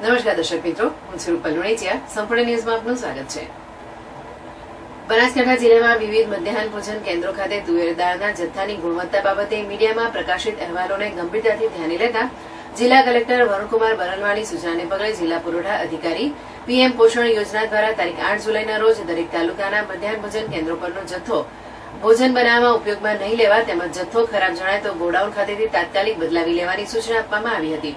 નમસ્કાર દર્શક મિત્રો, હું છું રૂપલ લુણેચિયા. સંપૂર્ણ ન્યૂઝમાં આપનું સ્વાગત છે. બનાસકાંઠા જિલ્લામાં વિવિધ મધ્યાહન ભોજન કેન્દ્રો ખાતે તુવેર દાળના જથ્થાની ગુણવત્તા બાબતે મીડિયામાં પ્રકાશિત અહેવાલોને ગંભીરતાથી ધ્યાને લેતા જિલ્લા કલેક્ટર વરુણકુમાર બરનવાલની સૂચનાને પગલે જિલ્લા પુરવઠા અધિકારી પીએમ પોષણ યોજના દ્વારા તારીખ 8 જુલાઈના રોજ દરેક તાલુકાના મધ્યાહન ભોજન કેન્દ્રો પરનો જથ્થો ભોજન બનાવવામાં ઉપયોગમાં નહીં લેવા તેમજ જથ્થો ખરાબ જણાય તો ગોડાઉન ખાતેથી તાત્કાલિક બદલાવી લેવાની સૂચના આપવામાં આવી હતી.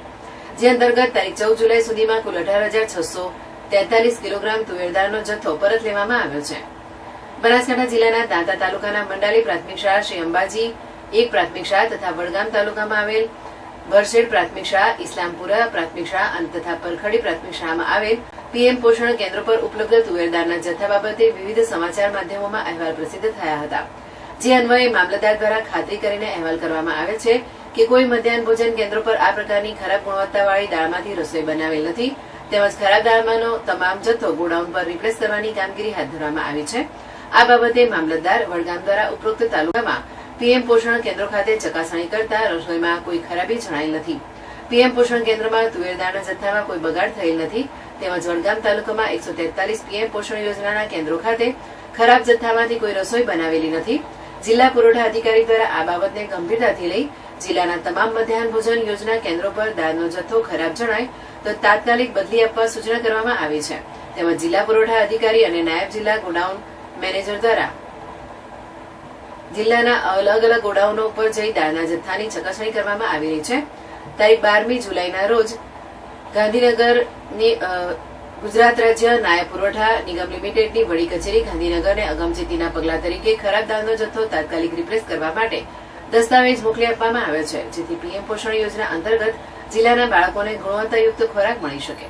જે અંતર્ગત તારીખ 14 જુલાઈ સુધીમાં કુલ 18,643 કિલોગ્રામ તુવેરદાળનો જથ્થો પરત લેવામાં આવ્યો છે. બનાસકાંઠા જિલ્લાના દાંતા તાલુકાના મંડાલી પ્રાથમિક શાળા, શ્રી અંબાજી 1 પ્રાથમિક શાળા તથા વડગામ તાલુકામાં આવેલ ભરશેડ પ્રાથમિક શાળા, ઇસ્લામપુરા પ્રાથમિક શાળા તથા પરખડી પ્રાથમિક શાળામાં આવેલ પીએમ પોષણ કેન્દ્રો પર ઉપલબ્ધ તુવેરદાળના જથ્થા બાબતે વિવિધ સમાચાર માધ્યમોમાં અહેવાલ પ્રસિદ્ધ થયા હતા. જે અન્વયે મામલતદાર દ્વારા ખાતરી કરીને અહેવાલ કરવામાં આવે છે કે કોઈ મધ્યાહન ભોજન કેન્દ્રો પર આ પ્રકારની ખરાબ ગુણવત્તાવાળી દાળમાંથી રસોઈ બનાવેલ નથી તેમજ ખરાબ દાળમાંનો તમામ જથ્થો ગોડાઉન પર રિપ્લેસ કરવાની કામગીરી હાથ ધરવામાં આવી છે. આ બાબતે મામલતદાર વડગામ દ્વારા ઉપરોક્ત તાલુકામાં પીએમ પોષણ કેન્દ્રો ખાતે ચકાસણી કરતા રસોઈમાં કોઈ ખરાબી જણાયેલ નથી. પીએમ પોષણ કેન્દ્રમાં તુવેરદાળના જથ્થામાં કોઈ બગાડ થયેલ નથી તેમજ વડગામ તાલુકામાં 143 પીએમ પોષણ યોજનાના કેન્દ્રો ખાતે ખરાબ જથ્થામાંથી કોઈ રસોઈ બનાવેલી નથી. જિલ્લા પુરવઠા અધિકારી દ્વારા આ બાબતને ગંભીરતાથી લઈ જિલ્લાના તમામ મધ્યાહન ભોજન યોજના કેન્દ્રો પર દાળનો જથ્થો ખરાબ જણાય તો તાત્કાલિક બદલી આપવા સૂચના કરવામાં આવી છે. તેમજ જિલ્લા પુરવઠા અધિકારી અને નાયબ જિલ્લા ગોડાઉન મેનેજર દ્વારા જિલ્લાના અલગ અલગ ગોડાઉનો ઉપર જઈ દાળના જથ્થાની ચકાસણી કરવામાં આવી રહી છે. તારીખ 12મી જુલાઈના રોજ ગાંધીનગરની ગુજરાત રાજ્ય નાયબ પુરવઠા નિગમ લિમિટેડની વડી કચેરી ગાંધીનગરને અગમચેતીના પગલા તરીકે ખરાબ દાળનો જથ્થો તાત્કાલિક રિપ્લેસ કરવા માટે દસ્તાવેજ મોકલી આપવામાં આવ્યો છે, જેથી પીએમ પોષણ યોજના અંતર્ગત જિલ્લાના બાળકોને ગુણવત્તાયુક્ત ખોરાક મળી શકે.